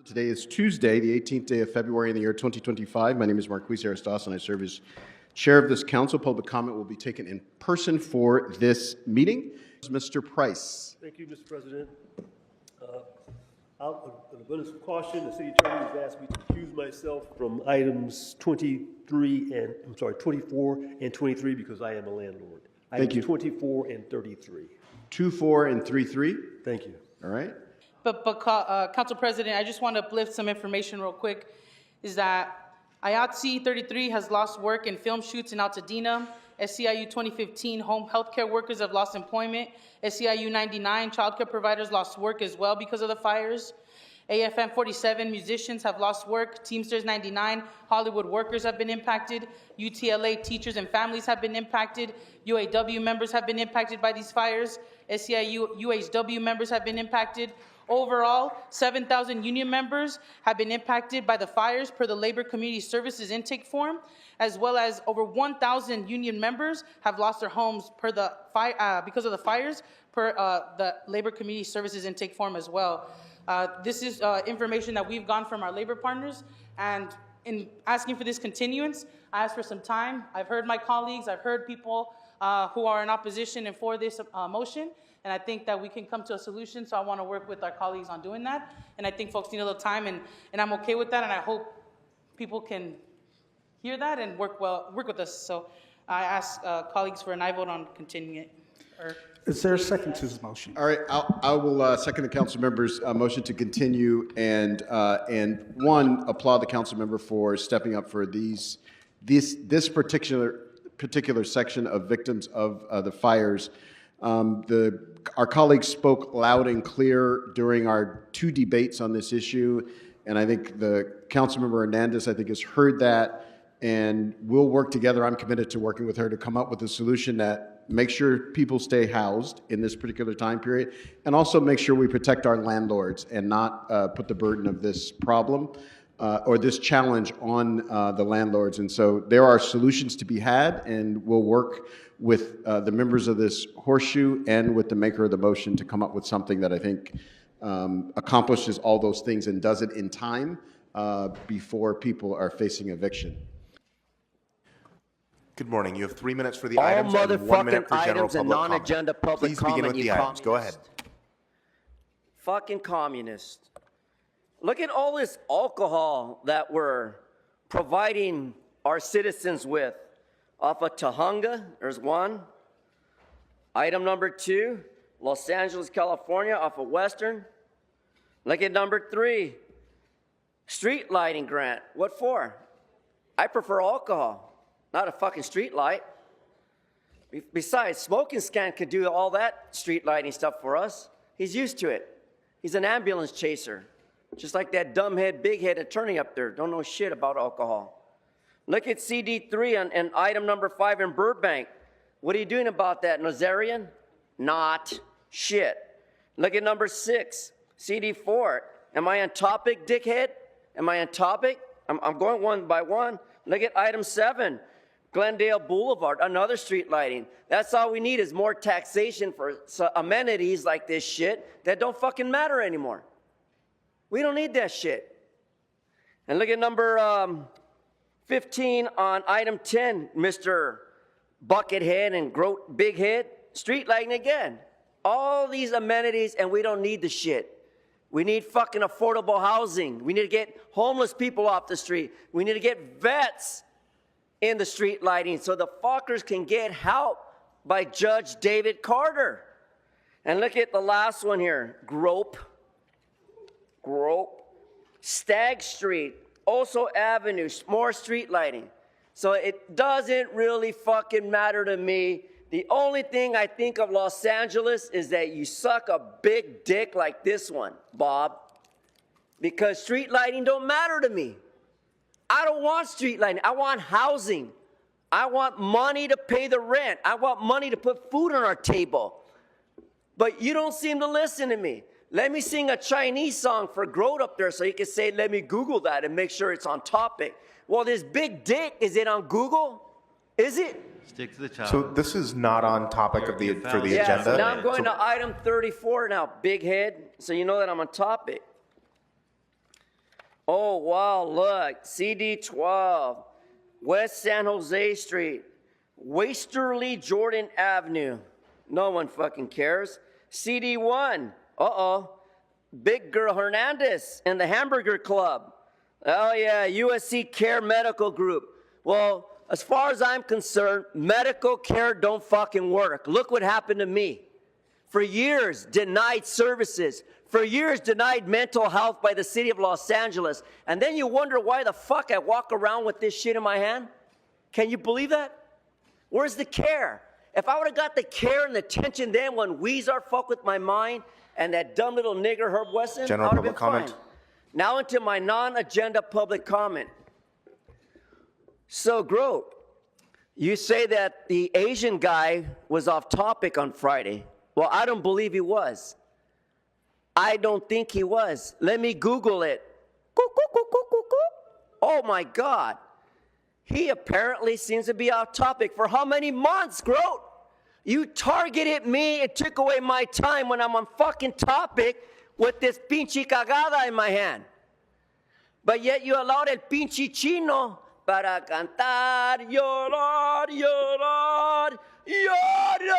Today is Tuesday, the 18th day of February in the year 2025. My name is Harris-Dawson. I serve as chair of this council. Public comment will be taken in person for this meeting. Mr. Price. Thank you, Mr. President. Out of abundance of caution, the city attorney has asked me to recuse myself from items 24 and 23 because I am a landlord. Thank you. 24 and 33. 24 and 33. Thank you. All right. But Council President, I just want to uplift some information real quick, is that IATSE 33 has lost work in film shoots in Altadena. SCIU 2015 home healthcare workers have lost employment. SCIU 99 childcare providers lost work as well because of the fires. AFM 47 musicians have lost work. Teamsters 99 Hollywood workers have been impacted. UTLA teachers and families have been impacted. UAW members have been impacted by these fires. SCIU UHW members have been impacted. Overall, 7,000 union members have been impacted by the fires per the Labor Community Services intake form, as well as over 1,000 union members have lost their homes per the because of the fires per the Labor Community Services intake form as well. This is information that we've gone from our labor partners, and in asking for this continuance, I asked for some time. I've heard my colleagues, I've heard people who are in opposition and for this motion, and I think that we can come to a solution, so I want to work with our colleagues on doing that, and I think folks need a little time, and I'm okay with that, and I hope people can hear that and work with us. So I ask colleagues for an aye vote on continuing it. Is there a second to this motion? All right. I will second the council member's motion to continue, and applaud the council member for stepping up for this particular section of victims of the fires. Our colleagues spoke loud and clear during our two debates on this issue, and I think the council member Hernandez, has heard that, and we'll work together. I'm committed to working with her to come up with a solution that makes sure people stay housed in this particular time period, and also make sure we protect our landlords and not put the burden of this problem or this challenge on the landlords. And so there are solutions to be had, and we'll work with the members of this horseshoe and with the maker of the motion to come up with something that I think accomplishes all those things and does it in time before people are facing eviction. Good morning. You have 3 minutes for the items and 1 minute for general items and public non-agenda comment. public Please comment. begin with the items. Go ahead. Fucking communist. Look at all this alcohol that we're providing our citizens with. Off of Tahunga, there's one. Item number 2, Los Angeles, California, off of Western. Look at number 3, street lighting grant. What for? I prefer alcohol, not a fucking street light. Besides, Smoking Scan could do all that street lighting stuff for us. He's used to it. He's an ambulance chaser. Just like that dumbhead, big-head attorney up there. Don't know shit about alcohol. Look at CD3 and item number 5 in Burbank. What are you doing about that, Nazarian? Not shit. Look at number 6, CD4. Am I on topic, dickhead? Am I on topic? I'm going one by one. Look at item 7, Glendale Boulevard, another street lighting. That's all we need is more taxation for amenities like this shit that don't fucking matter anymore. We don't need that shit. And look at number 15 on item 10, Mr. Buckethead and Big Head, street lighting again. All these amenities, and we don't need the shit. We need fucking affordable housing. We need to get homeless people off the street. We need to get vets in the street lighting so the fuckers can get help by Judge David Carter. And look at the last one here, Grope, Stagg Street, Oso Avenue, more street lighting. So it doesn't really fucking matter to me. The only thing I think of Los Angeles is that you suck a big dick like this one, Bob. Because street lighting don't matter to me. I don't want street lighting. I want housing. I want money to pay the rent. I want money to put food on our table. But you don't seem to listen to me. Let me sing a Chinese song for Grote up there so you can say, let me Google that and make sure it's on topic. Well, this big dick, is it on Google? Is it? Stick to the child. So this is not on topic of the for the agenda. So now I'm going to item 34 now, big head, so you know that I'm on topic. Oh, wow, look, CD 12, West San Jose Street, Wasterly Jordan Avenue. No one fucking cares. CD 1, Big Girl Hernandez and the Hamburger Club. Oh, yeah, USC Care Medical Group. Well, as far as I'm concerned, medical care don't fucking work. Look what happened to me. For years, denied services. For years, denied mental health by the city of Los Angeles. And then you wonder why the fuck I walk around with this shit in my hand? Can you believe that? Where's the care? If I would have got the care and the attention then when Weezer fucked with my mind and that dumb little nigger Herb Wesson, General I would have been public comment. fine. Now into my non-agenda public comment. So, Grote, you say that the Asian guy was off topic on Friday. Well, I don't believe he was. I don't think he was. Let me Google it. Oh, my God. He apparently seems to be off topic for how many months, Grote? You targeted me and took away my time when I'm on fucking topic with this pinche cagada in my hand. But yet you allowed el pinche chino para cantar, llorar, llorar, llorar.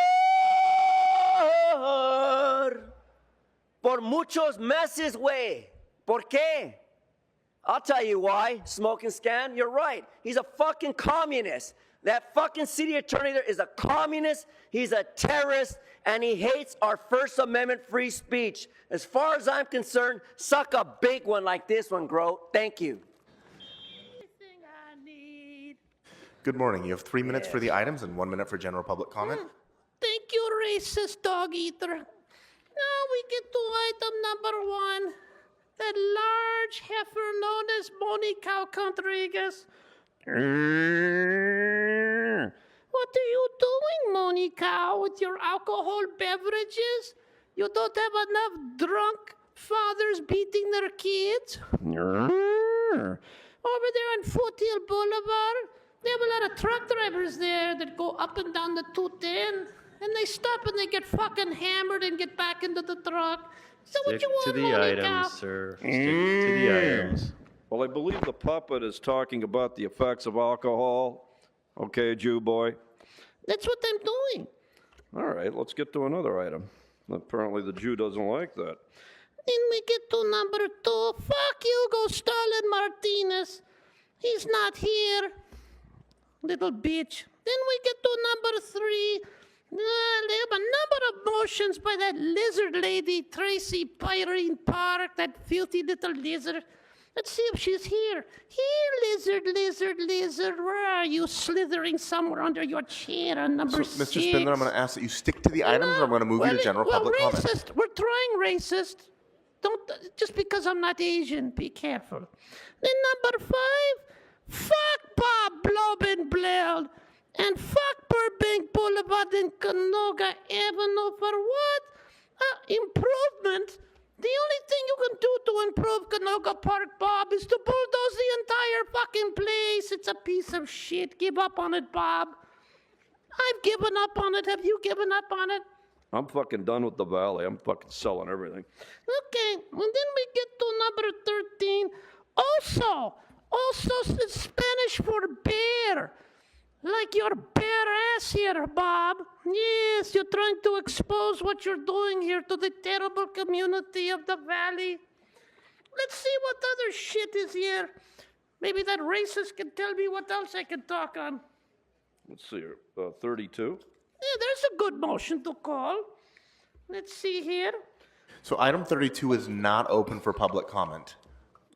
Por muchos meses, güey. ¿Por qué? I'll tell you why, Smoking Scan. You're right. He's a fucking communist. That fucking city attorney there is a communist, he's a terrorist, and he hates our First Amendment free speech. As far as I'm concerned, suck a big one like this one, Grote. Thank you. Good morning. You have 3 minutes for the items and 1 minute for general public comment. Thank you, racist dog eater. Now we get to item number 1. That large heifer known as Moni Cow Rodriguez. What are you doing, Moni Cow, with your alcohol beverages? You don't have enough drunk fathers beating their kids? Over there on Foothill Boulevard, they have a lot of truck drivers there that go up and down the 210, and they stop and they get fucking hammered and get back into the truck. So what you want, Moni Cow? Sir. Stick to the items. Well, I believe the puppet is talking about the effects of alcohol. Okay, Jew boy. That's what I'm doing. All right, let's get to another item. Apparently the Jew doesn't like that. Then we get to number 2. Fuck Hugo Stalin Martinez. He's not here. Little bitch. Then we get to number 3. They have a number of motions by that lizard lady, Tracy Pyrene Park, that filthy little lizard. Let's see if she's here. Here, lizard, lizard, lizard. Where are you? Slithering somewhere under your chair on number 6. Mr. Spindler, I'm going to ask that you stick to the items, or I'm going to move you to general public comment. Racist. We're trying racist. Don't, just because I'm not Asian, be careful. Then number 5, fuck Bob Blobenbleld. And fuck Burbank Boulevard and Canoga Avenue for what? Improvement? The only thing you can do to improve Canoga Park, Bob, is to bulldoze the entire fucking place. It's a piece of shit. Give up on it, Bob. I've given up on it. Have you given up on it? I'm fucking done with the valley. I'm fucking selling everything. Okay, and then we get to number 13. Also, it's Spanish for bear. Like your bare ass here, Bob. Yes, you're trying to expose what you're doing here to the terrible community of the valley. Let's see what other shit is here. Maybe that racist can tell me what else I can talk on. Let's see here. 32. Yeah, there's a good motion to call. Let's see here. So item 32 is not open for public comment.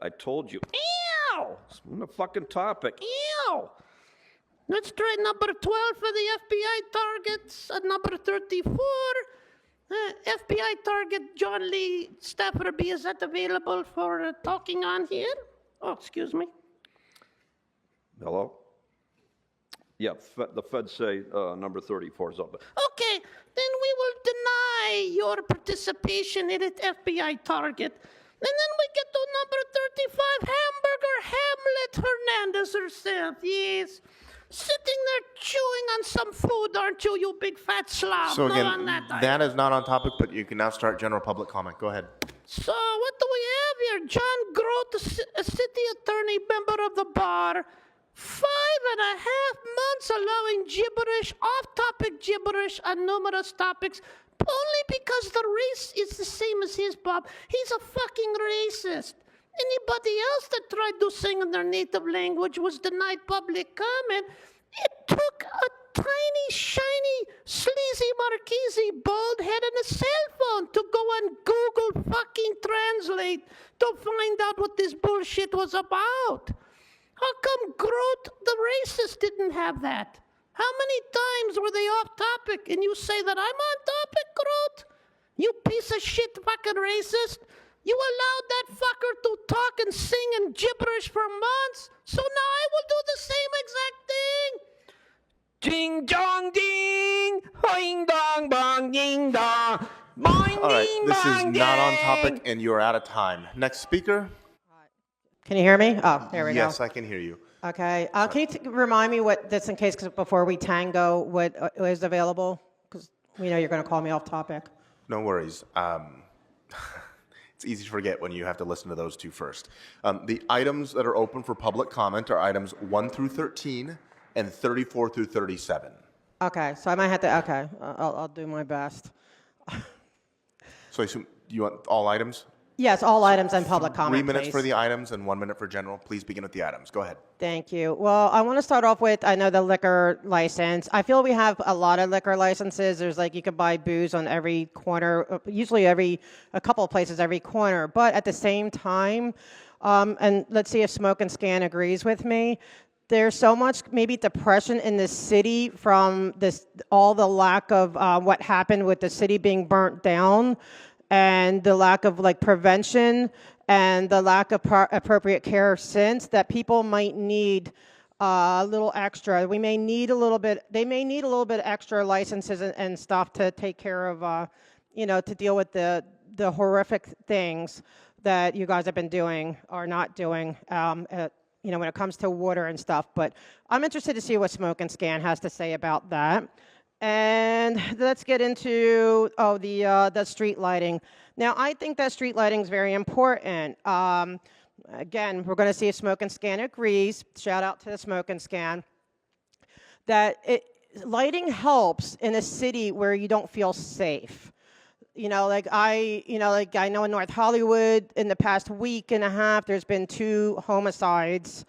I told you. Ew! It's on the fucking topic. Ew! Let's try number 12 for the FBI targets. Number 34, FBI target John Lee Stafford B. Is that available for talking on here? Oh, excuse me. Hello? Yeah, the feds say number 34 is up. Okay, then we will deny your participation in it, FBI target. And then we get to number 35, Hamburger Hamlet Hernandez herself. Yes. Sitting there chewing on some food, aren't you, you big fat slob? So Not again, on that that is not on topic, but you can now start general public comment. Go ahead. So what do we have here, John Grote, a city attorney, member of the bar. 5.5 months allowing gibberish, off-topic gibberish on numerous topics, only because the race is the same as his, Bob. He's a fucking racist. Anybody else that tried to sing in their native language was denied public comment. It took a tiny, shiny, sleazy Marchese bald head and a cell phone to go on Google fucking Translate to find out what this bullshit was about. How come Grote, the racist, didn't have that? How many times were they off topic and you say that I'm on topic, Grote? You piece of shit fucking racist. You allowed that fucker to talk and sing and gibberish for months, so now I will do the same exact thing. Ding dong ding, hoing dong bong ding dong, boing All right, ding this is bong not on ding. topic, and you are out of time. Next speaker? Can you hear me? Oh, there we go. Yes, I can hear you. Okay. Can you remind me what, just in case, 'cause before we tango, what is available? Because we know you're going to call me off topic. No worries. It's easy to forget when you have to listen to those two first. The items that are open for public comment are items 1 through 13 and 34 through 37. Okay. So I might have to, okay. I'll do my best. So I assume you want all items? Yes, all items and public comment, 3 minutes please. for the items and 1 minute for general. Please begin with the items. Go ahead. Thank you. Well, I want to start off with, I know the liquor license. I feel we have a lot of liquor licenses. There's like, you can buy booze on every corner, usually a couple of places every corner. But at the same time, and let's see if Smoke and Scan agrees with me, there's so much maybe depression in the city from this, all the lack of what happened with the city being burnt down, and the lack of like prevention and the lack of appropriate care since, that people might need a little extra. We may need a little bit, they may need a little bit extra licenses and stuff to take care of, to deal with the horrific things that you guys have been doing or not doing, when it comes to water and stuff. But I'm interested to see what Smoke and Scan has to say about that. And let's get into, the street lighting. Now, I think that street lighting is very important. Again, we're going to see if Smoke and Scan agrees. Shout out to the Smoke and Scan. That lighting helps in a city where you don't feel safe. I know in North Hollywood in the past week and a half, there's been 2 homicides.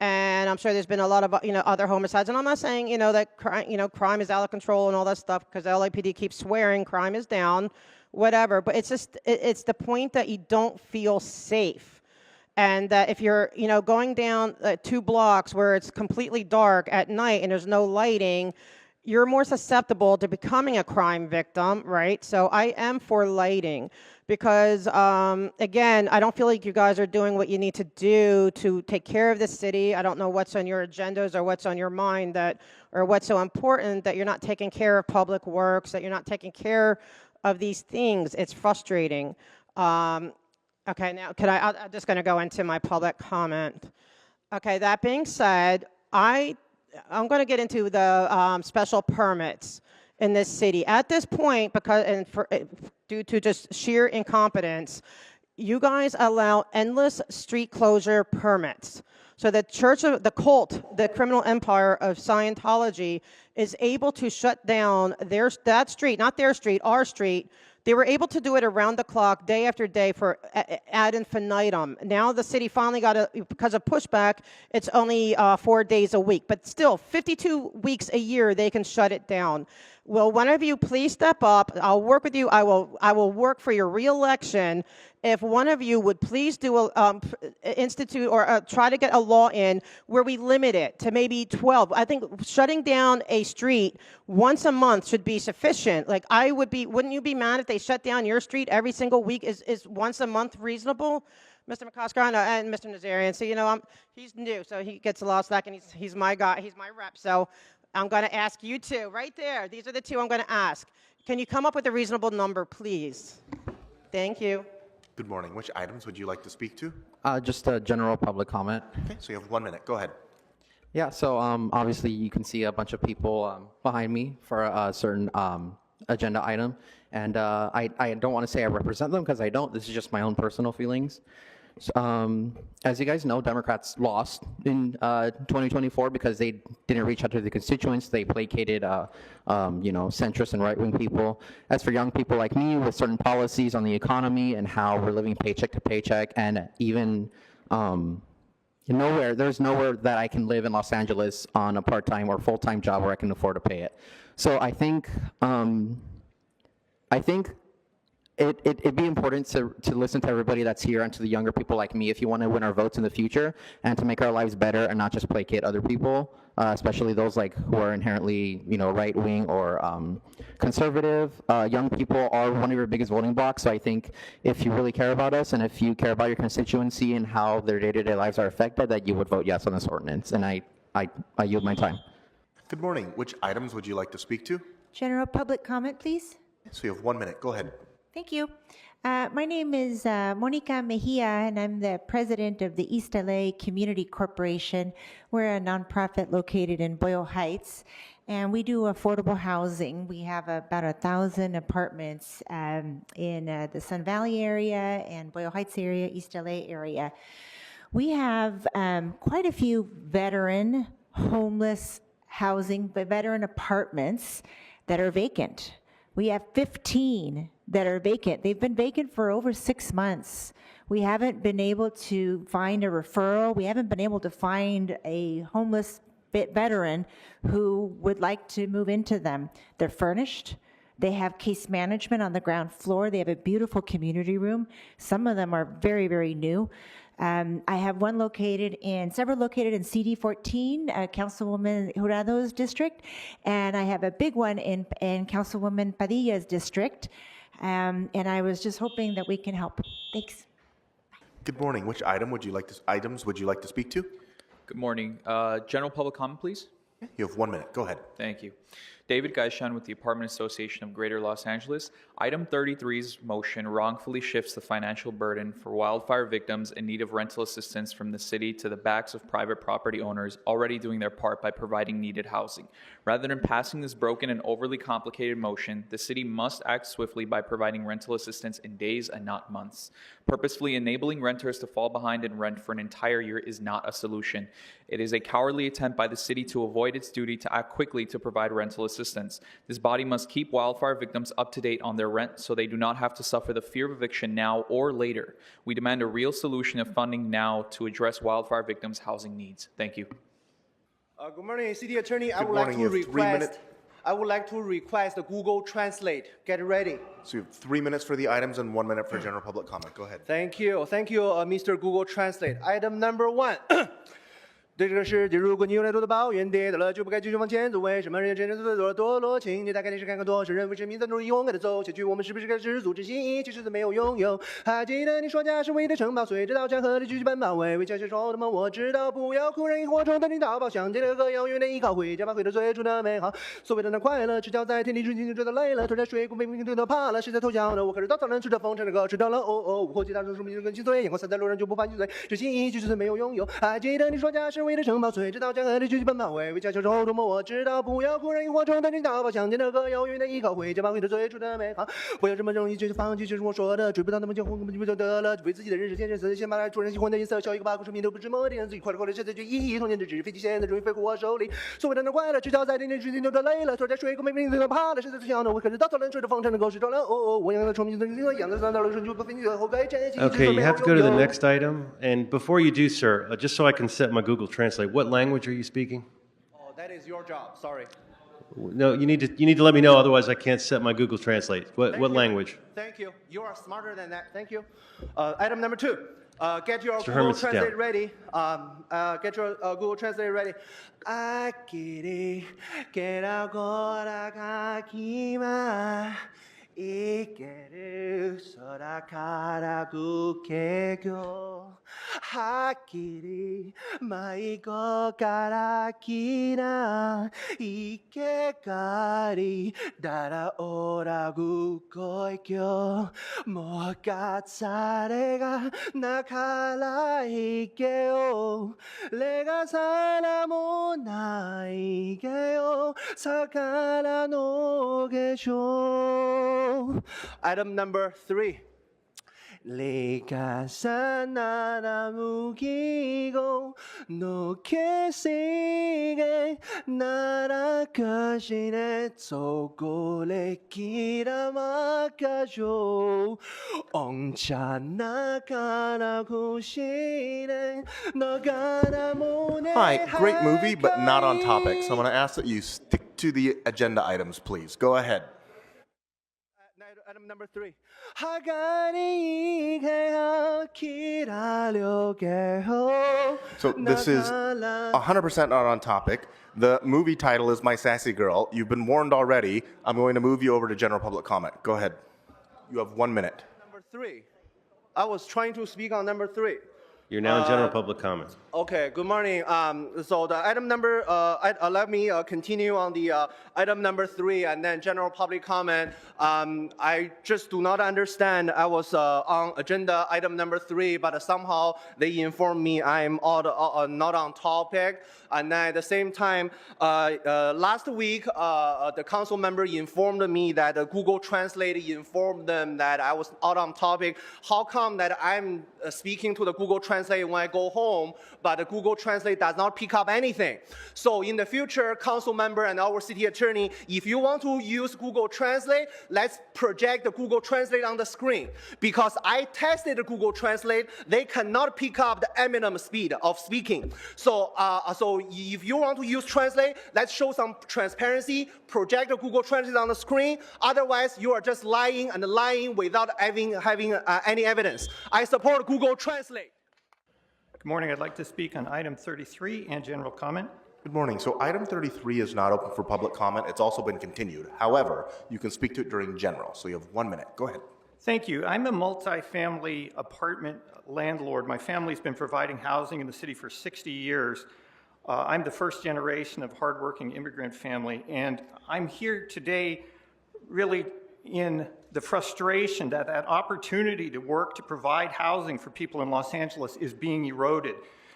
And I'm sure there's been a lot of, other homicides. And I'm not saying, that crime is out of control and all that stuff, because the LAPD keeps swearing crime is down, whatever. But it's just, it's the point that you don't feel safe. And that if you're, going down 2 blocks where it's completely dark at night and there's no lighting, you're more susceptible to becoming a crime victim, right? So I am for lighting. Because, again, I don't feel like you guys are doing what you need to do to take care of the city. I don't know what's on your agendas or what's on your mind or what's so important that you're not taking care of public works, that you're not taking care of these things. It's frustrating. Okay, now, I'm just going to go into my public comment. Okay, that being said, I'm going to get into the special permits in this city. At this point, due to just sheer incompetence, you guys allow endless street closure permits. So the the criminal empire of Scientology, is able to shut down that street, not their street, our street. They were able to do it around the clock, day after day, for ad infinitum. Now the city finally because of pushback, it's only 4 days a week. But still, 52 weeks a year, they can shut it down. Will one of you please step up? I'll work with you. I will work for your re-election. If one of you would please do institute or try to get a law in where we limit it to maybe 12. I think shutting down a street once a month should be sufficient. Like, wouldn't you be mad if they shut down your street every single week? Is once a month reasonable? Mr. McCosker and Mr. Nazarian. So, he's new, so he gets a lot of slack, and he's my guy, he's my rep. So I'm going to ask you 2, right there. These are the 2 I'm going to ask. Can you come up with a reasonable number, please? Thank you. Good morning. Which items would you like to speak to? Just a general public comment. Okay, so you have 1 minute. Go ahead. Yeah, so obviously you can see a bunch of people behind me for a certain agenda item. And I don't want to say I represent them, because I don't. This is just my own personal feelings. As you guys know, Democrats lost in 2024 because they didn't reach out to the constituents. They placated, centrist and right-wing people. As for young people like me, with certain policies on the economy and how we're living paycheck to paycheck, and even there's nowhere that I can live in Los Angeles on a part-time or full-time job where I can afford to pay it. So I think it'd be important to listen to everybody that's here and to the younger people like me if you want to win our votes in the future and to make our lives better and not just placate other people, especially those who are inherently, right-wing or conservative. Young people are one of your biggest voting blocks, so I think if you really care about us and if you care about your constituency and how their day-to-day lives are affected, that you would vote yes on this ordinance, and I yield my time. Good morning. Which items would you like to speak to? General public comment, please. So you have 1 minute. Go ahead. Thank you. My name is Monica Mejia, and I'm the president of the East LA Community Corporation. We're a nonprofit located in Boyle Heights, and we do affordable housing. We have about 1,000 apartments in the Sun Valley area and Boyle Heights area, East LA area. We have quite a few veteran homeless housing, but veteran apartments that are vacant. We have 15 that are vacant. They've been vacant for over 6 months. We haven't been able to find a referral. We haven't been able to find a homeless veteran who would like to move into them. They're furnished. They have case management on the ground floor. They have a beautiful community room. Some of them are very, very new. I have several located in CD14, Councilwoman Jurado's district, and I have a big one in Councilwoman Padilla's district, and I was just hoping that we can help. Thanks. Good morning. Which items would you like to speak to? Good morning. General public comment, please. You have 1 minute. Go ahead. Thank you. David Gaishan with the Apartment Association of Greater Los Angeles. Item 33's motion wrongfully shifts the financial burden for wildfire victims in need of rental assistance from the city to the backs of private property owners already doing their part by providing needed housing. Rather than passing this broken and overly complicated motion, the city must act swiftly by providing rental assistance in days and not months. Purposefully enabling renters to fall behind in rent for an entire year is not a solution. It is a cowardly attempt by the city to avoid its duty to act quickly to provide rental assistance. This body must keep wildfire victims up to date on their rent so they do not have to suffer the fear of eviction now or later. We demand a real solution of funding now to address wildfire victims' housing needs. Thank you. Good morning, City Attorney. I would like to request Google Translate. Get ready. So you have 3 minutes for the items and 1 minute for general public comment. Go ahead. Thank you, Mr. Google Translate. Item number 1. 对这个世界，如果你有太多的抱怨，跌倒了就不该继续往前走。为什么人真正做堕落？请你打开电视看看多少人为生命在努力勇敢的走下去。我们是不是该知足之心，其实都没有拥有？还记得你说家是唯一的城堡，随着刀枪和你继续奔跑，为家乡说的梦。我知道不要哭，让萤火虫等你逃跑，想起了个遥远的依靠，回家吧，回到最初的美好。所谓的那快乐，赤脚在天地之间追到累了，脱下水库，被命运对怕了，谁在偷笑呢？我可是稻草人，吃着风，唱着歌，吃到了午后，其他人说明更心碎，眼光洒在路上就不怕心碎，这心意就是没有拥有。还记得你说家是唯一的城堡，随着刀枪和你继续奔跑，为家乡说的梦。我知道不要哭，让萤火虫等你逃跑，想起那个遥远的依靠，回家吧，回到最初的美好。不要这么容易就放弃，就是我说的，追不到那么久，根本就得了，为自己的人生先生先把它突然喜欢的颜色，笑一个把故事命都不知莫点，自己快乐现在就意义童年的纸飞机，现在终于飞过我手里。所谓的那快乐，赤脚在天天去都得累了，坐在水库没命都怕了，谁在笑呢？我可是稻草人，吹着风，唱着歌，是着了我养的聪明的养的三道路上就不分后该珍惜。Okay, you have to go to the next item. And before you do, sir, just so I can set my Google Translate, what language are you speaking? Oh, that is your job. Sorry. No, you need to let me know, otherwise I can't set my Google Translate. What language? Thank you. You are smarter than that. Thank you. Item number 2. Get your Mr. Google Herman, sit Translate down. ready. Get your Google Translate ready. Akiri, get agora kakima. Ikeru sora kara gukegyo. Hakiri maigo kara kina. Ikekari dara ora gukoikyo. Mokatsare ga nakara ikeo. Lega sara mo naikeo. Sakara no gesho. Item number 3. 내가 산나라 무기고 높게 세게 날아가시네 초콜릿 기라 막아줘 엉차 나가라고 시네 너가라 모네. All right, great movie, but not on topic. So I'm going to ask that you stick to the agenda items, please. Go ahead. Item number 3. So this is 100% not on topic. The movie title is My Sassy Girl. You've been warned already. I'm going to move you over to general public comment. Go ahead. You have 1 minute. Number 3. I was trying to speak on number 3. You're now in general public comment. Okay, good morning. So the item number, let me continue on the item number 3 and then general public comment. I just do not understand. I was on agenda item number 3, but somehow they informed me I'm not on topic. And then at the same time, last week, the council member informed me that Google Translate informed them that I was out on topic. How come that I'm speaking to the Google Translate when I go home, but the Google Translate does not pick up anything? So in the future, council member and our city attorney, if you want to use Google Translate, let's project the Google Translate on the screen. Because I tested the Google Translate, they cannot pick up the minimum speed of speaking. So if you want to use Translate, let's show some transparency, project the Google Translate on the screen. Otherwise, you are just lying and lying without having any evidence. I support Google Translate. Good morning. I'd like to speak on item 33 and general comment. Good morning. So item 33 is not open for public comment. It's also been continued. However, you can speak to it during general. So you have 1 minute. Go ahead. Thank you. I'm a multi-family apartment landlord. My family's been providing housing in the city for 60 years. I'm the first generation of hardworking immigrant family, and I'm here today really in the frustration that that opportunity to work to provide housing for people in Los Angeles is being eroded.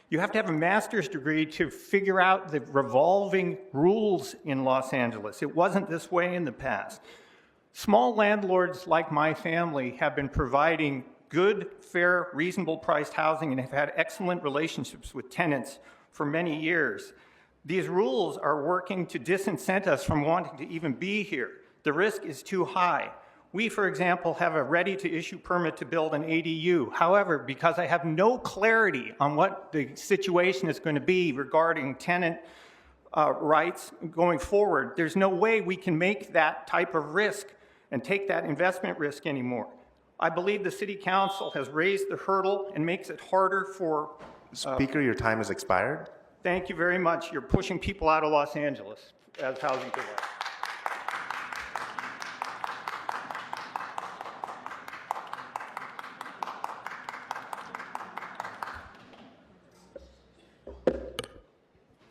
You have to have a master's degree to figure out the revolving rules in Los Angeles. It wasn't this way in the past. Small landlords like my family have been providing good, fair, reasonable priced housing and have had excellent relationships with tenants for many years. These rules are working to disincent us from wanting to even be here. The risk is too high. We, for example, have a ready-to-issue permit to build an ADU. However, because I have no clarity on what the situation is going to be regarding tenant rights going forward, there's no way we can make that type of risk and take that investment risk anymore. I believe the City Council has raised the hurdle and makes it harder for... Speaker, your time has expired. Thank you very much. You're pushing people out of Los Angeles as housing providers.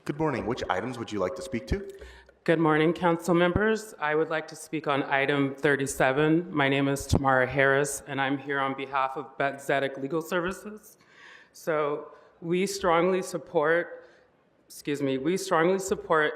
Good morning. Which items would you like to speak to? Good morning, council members. I would like to speak on item 37. My name is Tamara Harris, and I'm here on behalf of Betzedek Legal Services. So we strongly support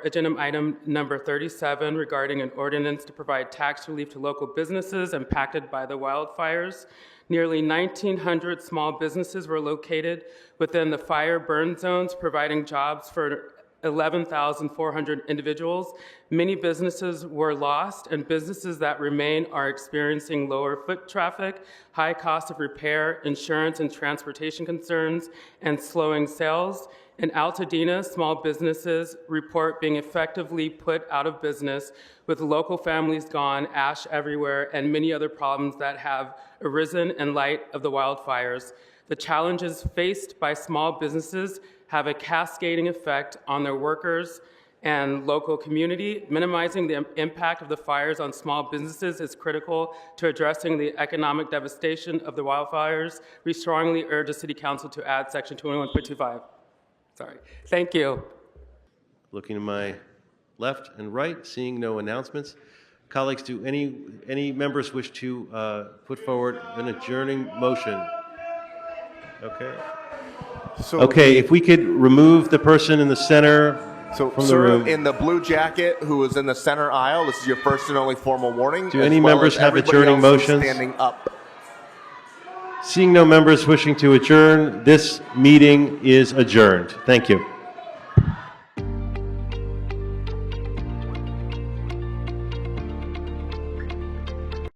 agenda item number 37 regarding an ordinance to provide tax relief to local businesses impacted by the wildfires. Nearly 1,900 small businesses were located within the fire burn zones, providing jobs for 11,400 individuals. Many businesses were lost, and businesses that remain are experiencing lower foot traffic, high cost of repair, insurance and transportation concerns, and slowing sales. In Altadena, small businesses report being effectively put out of business, with local families gone, ash everywhere, and many other problems that have arisen in light of the wildfires. The challenges faced by small businesses have a cascading effect on their workers and local community. Minimizing the impact of the fires on small businesses is critical to addressing the economic devastation of the wildfires. We strongly urge the City Council to add Section 21.25. Sorry. Thank you. Looking to my left and right, seeing no announcements. Colleagues, do any members wish to put forward an adjourning motion? Okay. Okay, if we could remove the person in the center from the room. In the blue jacket who was in the center aisle, this is your first and only formal warning. Do any members have adjourning motions? Standing up. Seeing no members wishing to adjourn, this meeting is adjourned. Thank you.